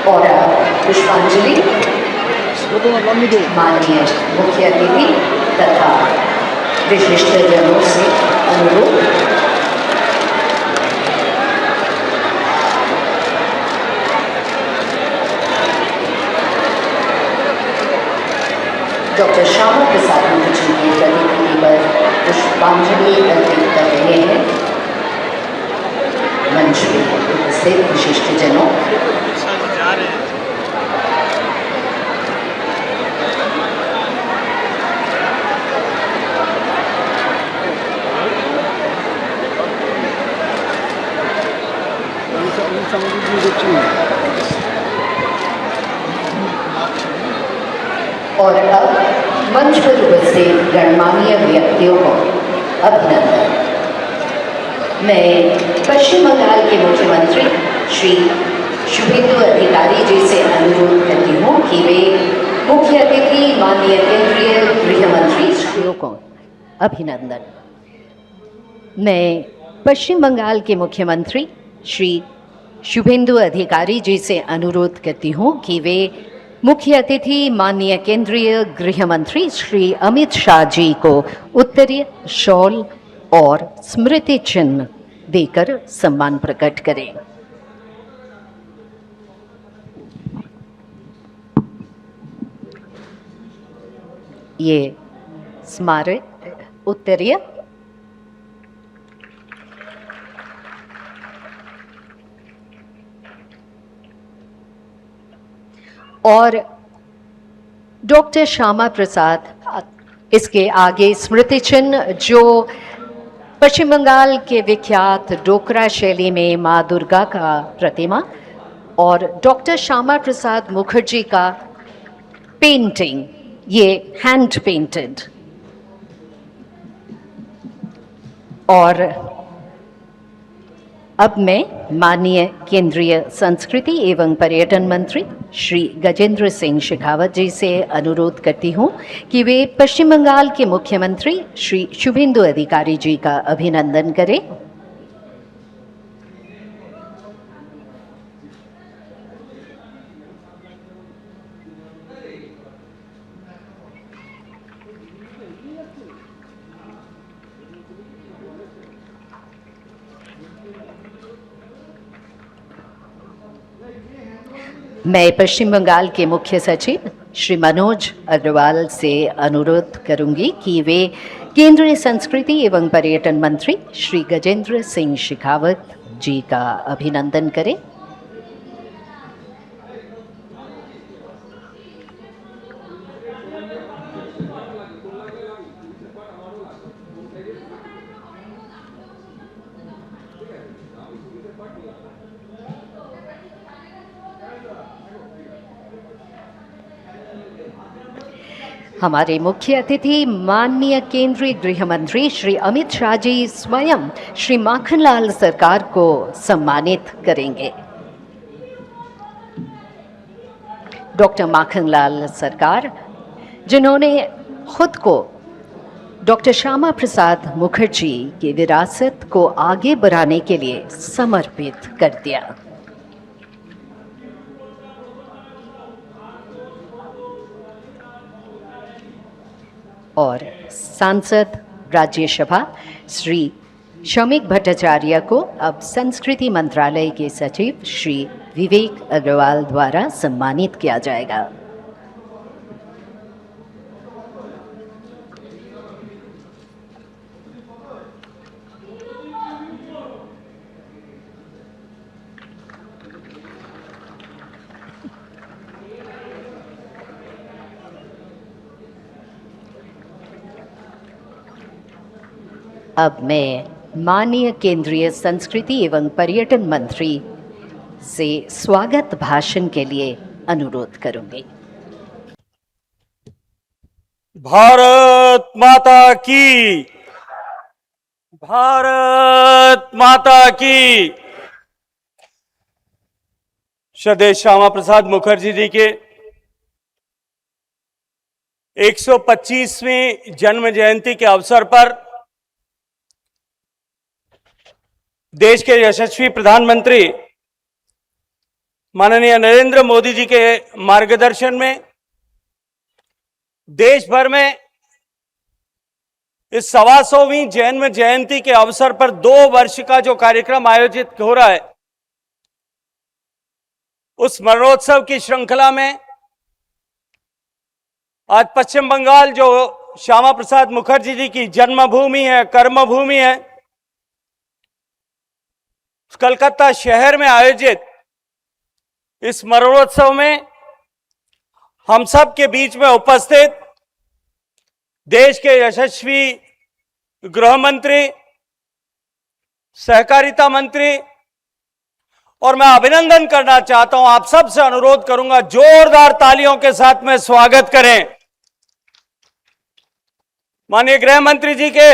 और पुष्पांजलि माननीय मुख्य अतिथि तथा विशिष्ट जनों से अनुरोध। डॉक्टर श्यामा प्रसाद मुखर्जी की प्रतिकृति पर पुष्पांजलि अर्पित कर रहे हैं मंच में उपस्थित विशिष्ट जनों। और अब मंच पर उपस्थित गणमान्य व्यक्तियों को अभिनंदन। मैं पश्चिम बंगाल के मुख्यमंत्री श्री शुभेंदु अधिकारी जी से अनुरोध करती हूँ कि वे मुख्य अतिथि माननीय केंद्रीय गृह मंत्री श्री को अभिनंदन। मैं पश्चिम बंगाल के मुख्यमंत्री श्री शुभेंदु अधिकारी जी से अनुरोध करती हूँ कि वे मुख्य अतिथि माननीय केंद्रीय गृह मंत्री श्री अमित शाह जी को उत्तरीय शॉल और स्मृति चिन्ह देकर सम्मान प्रकट करें। ये स्मारक उत्तरीय और डॉक्टर श्यामा प्रसाद, इसके आगे स्मृति चिन्ह जो पश्चिम बंगाल के विख्यात डोकरा शैली में माँ दुर्गा का प्रतिमा और डॉक्टर श्यामा प्रसाद मुखर्जी का पेंटिंग, ये हैंड पेंटेड। और अब मैं माननीय केंद्रीय संस्कृति एवं पर्यटन मंत्री श्री गजेंद्र सिंह शेखावत जी से अनुरोध करती हूँ कि वे पश्चिम बंगाल के मुख्यमंत्री श्री शुभेंदु अधिकारी जी का अभिनंदन करें। मैं पश्चिम बंगाल के मुख्य सचिव श्री मनोज अग्रवाल से अनुरोध करूंगी कि वे केंद्रीय संस्कृति एवं पर्यटन मंत्री श्री गजेंद्र सिंह शेखावत जी का अभिनंदन करें। हमारे मुख्य अतिथि माननीय केंद्रीय गृह मंत्री श्री अमित शाह जी स्वयं श्री माखनलाल सरकार को सम्मानित करेंगे। डॉक्टर माखनलाल सरकार, जिन्होंने खुद को डॉक्टर श्यामा प्रसाद मुखर्जी की विरासत को आगे बढ़ाने के लिए समर्पित कर दिया। और सांसद राज्यसभा श्री शौमिक भट्टाचार्य को अब संस्कृति मंत्रालय के सचिव श्री विवेक अग्रवाल द्वारा सम्मानित किया जाएगा। अब मैं माननीय केंद्रीय संस्कृति एवं पर्यटन मंत्री से स्वागत भाषण के लिए अनुरोध करूंगी। भारत माता की, भारत माता की। श्रद्धेय श्यामा प्रसाद मुखर्जी जी के 125वें जन्म जयंती के अवसर पर देश के यशस्वी प्रधानमंत्री माननीय नरेंद्र मोदी जी के मार्गदर्शन में देश भर में इस 125वीं जन्म जयंती के अवसर पर 2 वर्ष का जो कार्यक्रम आयोजित हो रहा है, उस स्मरणोत्सव की श्रृंखला में आज पश्चिम बंगाल जो श्यामा प्रसाद मुखर्जी जी की जन्मभूमि है, कर्मभूमि है, कलकत्ता शहर में आयोजित इस स्मरणोत्सव में हम सब के बीच में उपस्थित देश के यशस्वी गृह मंत्री, सहकारिता मंत्री, और मैं अभिनंदन करना चाहता हूं, आप सब से अनुरोध करूंगा जोरदार तालियों के साथ में स्वागत करें। माननीय गृह मंत्री जी के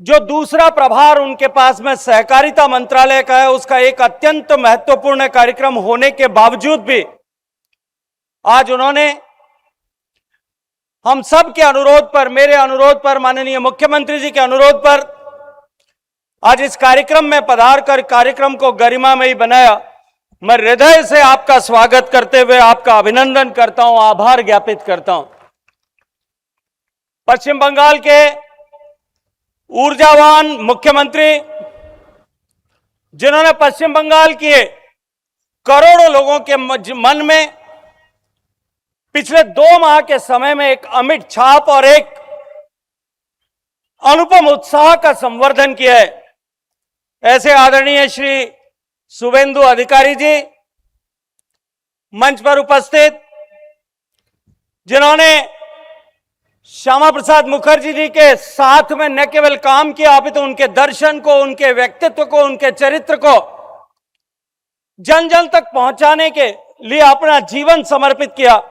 जो दूसरा प्रभार उनके पास में सहकारिता मंत्रालय का है, उसका एक अत्यंत महत्वपूर्ण कार्यक्रम होने के बावजूद भी आज उन्होंने हम सब के अनुरोध पर, मेरे अनुरोध पर, माननीय मुख्यमंत्री जी के अनुरोध पर आज इस कार्यक्रम में पधार कर कार्यक्रम को गरिमामयी बनाया। मैं हृदय से आपका स्वागत करते हुए आपका अभिनंदन करता हूं, आभार ज्ञापित करता हूं। पश्चिम बंगाल के ऊर्जावान मुख्यमंत्री, जिन्होंने पश्चिम बंगाल के करोड़ों लोगों के मन में पिछले 2 माह के समय में एक अमिट छाप और एक अनुपम उत्साह का संवर्धन किया है, ऐसे आदरणीय श्री शुभेंदु अधिकारी जी मंच पर उपस्थित, जिन्होंने श्यामा प्रसाद मुखर्जी जी के साथ में न केवल काम किया, अपितु उनके दर्शन को, उनके व्यक्तित्व को, उनके चरित्र को जन जन तक पहुंचाने के लिए अपना जीवन समर्पित किया,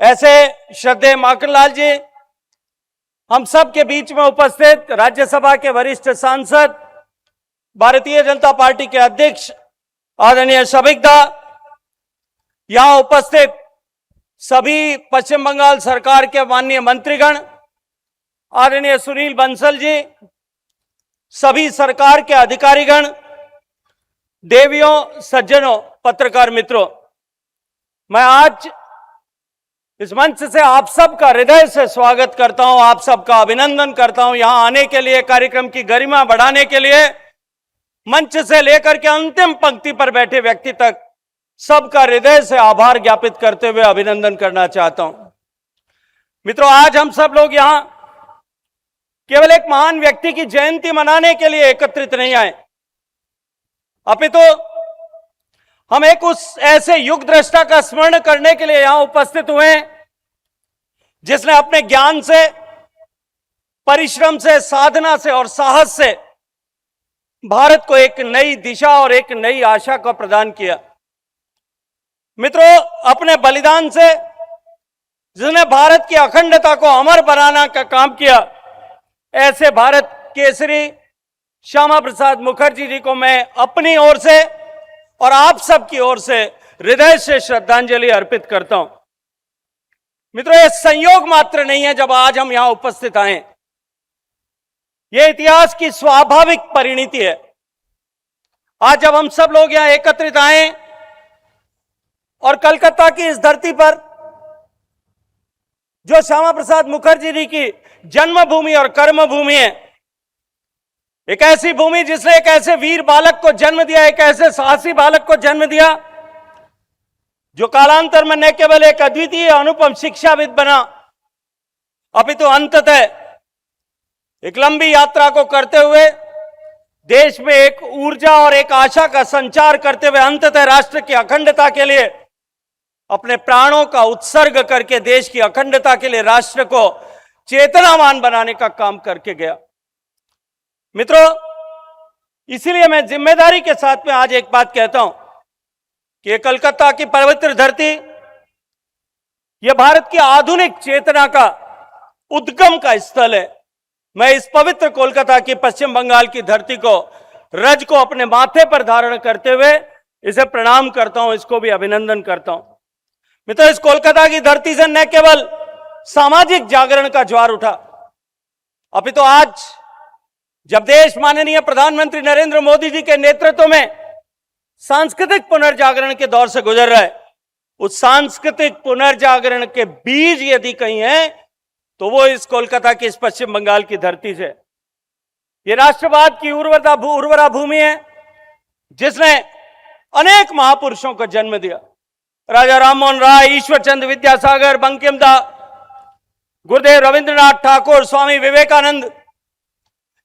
ऐसे श्रद्धेय माखनलाल जी, हम सब के बीच में उपस्थित राज्यसभा के वरिष्ठ सांसद, भारतीय जनता पार्टी के अध्यक्ष आदरणीय शबीकदा, यहां उपस्थित सभी पश्चिम बंगाल सरकार के माननीय मंत्रीगण, आदरणीय सुनील बंसल जी, सभी सरकार के अधिकारीगण, देवियों, सज्जनों, पत्रकार मित्रों, मैं आज इस मंच से आप सबका हृदय से स्वागत करता हूं, आप सबका अभिनंदन करता हूं। यहां आने के लिए, कार्यक्रम की गरिमा बढ़ाने के लिए मंच से लेकर के अंतिम पंक्ति पर बैठे व्यक्ति तक सबका हृदय से आभार ज्ञापित करते हुए अभिनंदन करना चाहता हूं। मित्रों, आज हम सब लोग यहां केवल एक महान व्यक्ति की जयंती मनाने के लिए एकत्रित नहीं आए, अपितु हम एक उस ऐसे युग दृष्टा का स्मरण करने के लिए यहां उपस्थित हुए हैं, जिसने अपने ज्ञान से, परिश्रम से, साधना से और साहस से भारत को एक नई दिशा और एक नई आशा को प्रदान किया। मित्रों, अपने बलिदान से जिसने भारत की अखंडता को अमर बनाने का काम किया, ऐसे भारत केसरी श्यामा प्रसाद मुखर्जी जी को मैं अपनी ओर से और आप सबकी ओर से हृदय से श्रद्धांजलि अर्पित करता हूं। मित्रों, यह संयोग मात्र नहीं है जब आज हम यहां उपस्थित आए, यह इतिहास की स्वाभाविक परिणति है। आज जब हम सब लोग यहां एकत्रित आए और कलकत्ता की इस धरती पर जो श्यामा प्रसाद मुखर्जी जी की जन्मभूमि और कर्मभूमि है, एक ऐसी भूमि जिसने एक ऐसे वीर बालक को जन्म दिया, एक ऐसे साहसी बालक को जन्म दिया जो कालांतर में न केवल एक अद्वितीय अनुपम शिक्षाविद बना, अपितु अंततः एक लंबी यात्रा को करते हुए देश में एक ऊर्जा और एक आशा का संचार करते हुए अंततः राष्ट्र की अखंडता के लिए अपने प्राणों का उत्सर्ग करके देश की अखंडता के लिए राष्ट्र को चेतनावान बनाने का काम करके गया। मित्रों, इसीलिए मैं जिम्मेदारी के साथ में आज एक बात कहता हूं कि कलकत्ता की पवित्र धरती, यह भारत की आधुनिक चेतना का उद्गम का स्थल है। मैं इस पवित्र कोलकाता की पश्चिम बंगाल की धरती को, रज को अपने माथे पर धारण करते हुए इसे प्रणाम करता हूं, इसको भी अभिनंदन करता हूं। मित्रों, इस कोलकाता की धरती से न केवल सामाजिक जागरण का ज्वार उठा, अपितु तो आज जब देश माननीय प्रधानमंत्री नरेंद्र मोदी जी के नेतृत्व में सांस्कृतिक पुनर्जागरण के दौर से गुजर रहा है। उस सांस्कृतिक पुनर्जागरण के बीज यदि कहीं है तो वो इस कोलकाता की, इस पश्चिम बंगाल की धरती से। ये राष्ट्रवाद की उर्वरा भूमि है जिसने अनेक महापुरुषों को जन्म दिया। राजा राममोहन राय, ईश्वर चंद्र विद्यासागर, बंकिम दा, गुरुदेव रविंद्रनाथ ठाकुर, स्वामी विवेकानंद,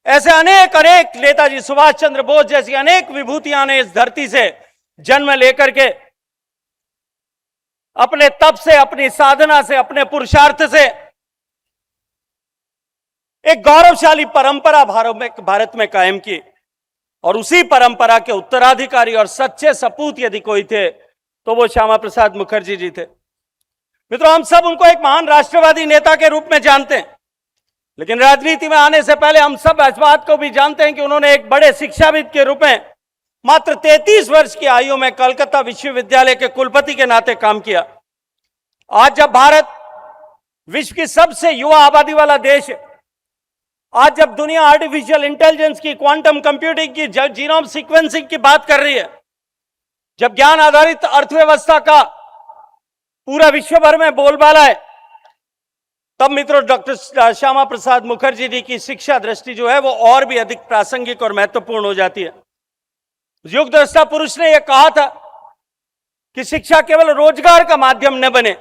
ऐसे अनेक अनेक, नेताजी सुभाष चंद्र बोस जैसी अनेक विभूतियां ने इस धरती से जन्म लेकर के अपने तप से, अपनी साधना से, अपने पुरुषार्थ से एक गौरवशाली परंपरा भारत में कायम की। और उसी परंपरा के उत्तराधिकारी और सच्चे सपूत यदि कोई थे तो वो श्यामा प्रसाद मुखर्जी जी थे। मित्रों, हम सब उनको एक महान राष्ट्रवादी नेता के रूप में जानते हैं, लेकिन राजनीति में आने से पहले हम सब इस बात को भी जानते हैं कि उन्होंने एक बड़े शिक्षाविद के रूप में मात्र 33 वर्ष की आयु में कलकत्ता विश्वविद्यालय के कुलपति के नाते काम किया। आज जब भारत विश्व की सबसे युवा आबादी वाला देश है, आज जब दुनिया आर्टिफिशियल इंटेलिजेंस की, क्वांटम कंप्यूटिंग की, जीनोम सीक्वेंसिंग की बात कर रही है, जब ज्ञान आधारित अर्थव्यवस्था का पूरा विश्व भर में बोलबाला है, तब मित्रों डॉक्टर श्यामा प्रसाद मुखर्जी जी की शिक्षा दृष्टि जो है वो और भी अधिक प्रासंगिक और महत्वपूर्ण हो जाती है। युग दृष्टा पुरुष ने यह कहा था कि शिक्षा केवल रोजगार का माध्यम न बने,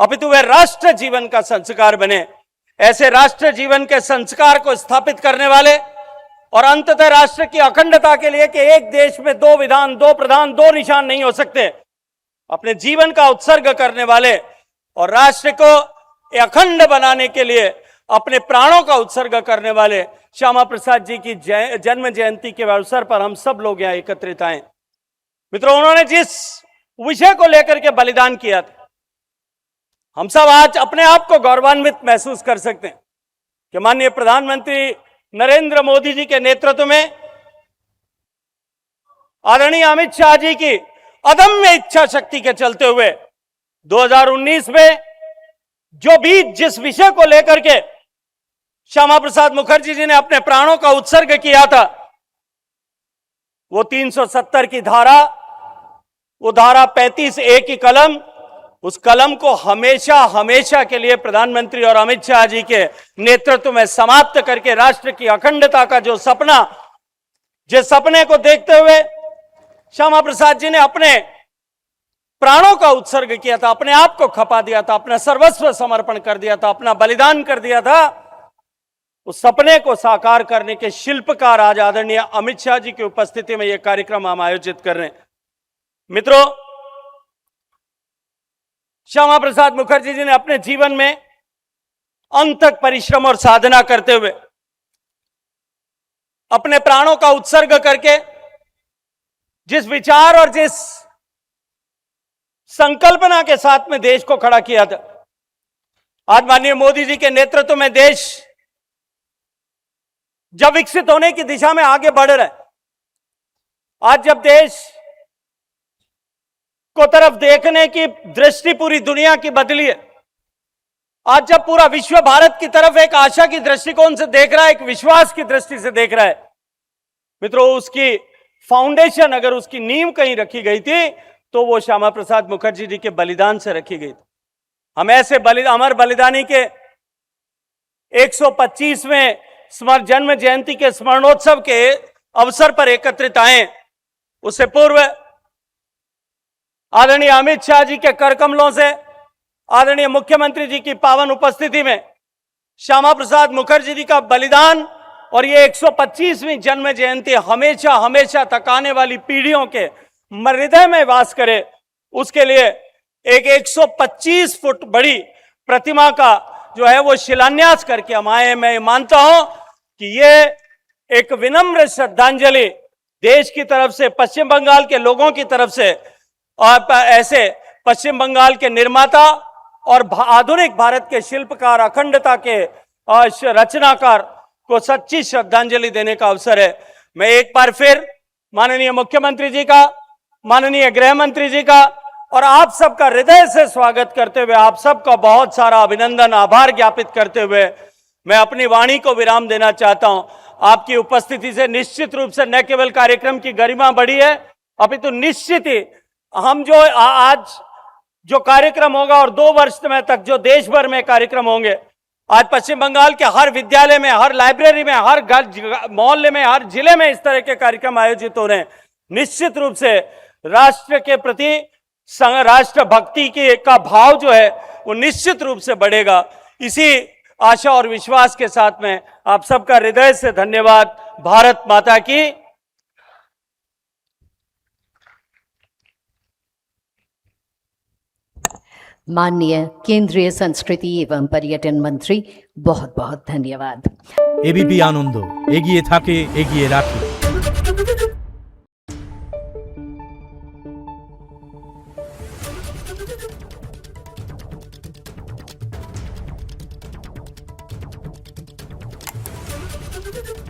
अपितु वह राष्ट्र जीवन का संस्कार बने। ऐसे राष्ट्र जीवन के संस्कार को स्थापित करने वाले और अंततः राष्ट्र की अखंडता के लिए कि एक देश में 2 विधान, 2 प्रधान, 2 निशान नहीं हो सकते, अपने जीवन का उत्सर्ग करने वाले और राष्ट्र को अखंड बनाने के लिए अपने प्राणों का उत्सर्ग करने वाले श्यामा प्रसाद जी की जन्म जयंती के अवसर पर हम सब लोग यहां एकत्रित आए। मित्रों, उन्होंने जिस विषय को लेकर के बलिदान किया था, हम सब आज अपने आप को गौरवान्वित महसूस कर सकते हैं कि माननीय प्रधानमंत्री नरेंद्र मोदी जी के नेतृत्व में आदरणीय अमित शाह जी की अदम्य इच्छा शक्ति के चलते हुए 2019 में जो भी जिस विषय को लेकर के श्यामा प्रसाद मुखर्जी जी ने अपने प्राणों का उत्सर्ग किया था, वो 370 की धारा, वो धारा 35A की कलम, उस कलम को हमेशा हमेशा के लिए प्रधानमंत्री और अमित शाह जी के नेतृत्व में समाप्त करके राष्ट्र की अखंडता का जो सपना, जिस सपने को देखते हुए श्यामा प्रसाद जी ने अपने प्राणों का उत्सर्ग किया था, अपने आप को खपा दिया था, अपना सर्वस्व समर्पण कर दिया था, अपना बलिदान कर दिया था, उस सपने को साकार करने के शिल्पकार आज आदरणीय अमित शाह जी की उपस्थिति में यह कार्यक्रम हम आयोजित कर रहे हैं। मित्रों, श्यामा प्रसाद मुखर्जी जी ने अपने जीवन में अनथक परिश्रम और साधना करते हुए अपने प्राणों का उत्सर्ग करके जिस विचार और जिस संकल्पना के साथ में देश को खड़ा किया था, आज माननीय मोदी जी के नेतृत्व में देश जब विकसित होने की दिशा में आगे बढ़ रहा है, आज जब देश को तरफ देखने की दृष्टि पूरी दुनिया की बदली है, आज जब पूरा विश्व भारत की तरफ एक आशा की दृष्टिकोण से देख रहा है, एक विश्वास की दृष्टि से देख रहा है, मित्रों उसकी फाउंडेशन, अगर उसकी नींव कहीं रखी गई थी तो वो श्यामा प्रसाद मुखर्जी जी के बलिदान से रखी गई थी। हम ऐसे अमर बलिदानी के 125वें जन्म जयंती के स्मरणोत्सव के अवसर पर एकत्रित आए। उससे पूर्व आदरणीय अमित शाह जी के कर कमलों से, आदरणीय मुख्यमंत्री जी की पावन उपस्थिति में श्यामा प्रसाद मुखर्जी जी का बलिदान और ये 125वीं जन्म जयंती हमेशा हमेशा तक आने वाली पीढ़ियों के हृदय में वास करे, उसके लिए एक 125 फुट बड़ी प्रतिमा का जो है वो शिलान्यास करके हम आए। मैं मानता हूं कि ये एक विनम्र श्रद्धांजलि देश की तरफ से, पश्चिम बंगाल के लोगों की तरफ से, और ऐसे पश्चिम बंगाल के निर्माता और आधुनिक भारत के शिल्पकार, अखंडता के रचनाकार को सच्ची श्रद्धांजलि देने का अवसर है। मैं एक बार फिर माननीय मुख्यमंत्री जी का, माननीय गृह मंत्री जी का और आप सबका हृदय से स्वागत करते हुए, आप सबका बहुत सारा अभिनंदन, आभार ज्ञापित करते हुए मैं अपनी वाणी को विराम देना चाहता हूं। आपकी उपस्थिति से निश्चित रूप से न केवल कार्यक्रम की गरिमा बढ़ी है, अपितु निश्चित ही हम जो आज जो कार्यक्रम होगा और 2 वर्ष में तक जो देश भर में कार्यक्रम होंगे, आज पश्चिम बंगाल के हर विद्यालय में, हर लाइब्रेरी में, हर मोहल्ले में, हर जिले में इस तरह के कार्यक्रम आयोजित हो रहे हैं। निश्चित रूप से राष्ट्र के प्रति राष्ट्र भक्ति का भाव जो है वो निश्चित रूप से बढ़ेगा। इसी आशा और विश्वास के साथ में आप सबका हृदय से धन्यवाद। भारत माता की। माननीय केंद्रीय संस्कृति एवं पर्यटन मंत्री, बहुत बहुत धन्यवाद। एबीपी आनंद एगिए थाके एगिए राखे। Thank you.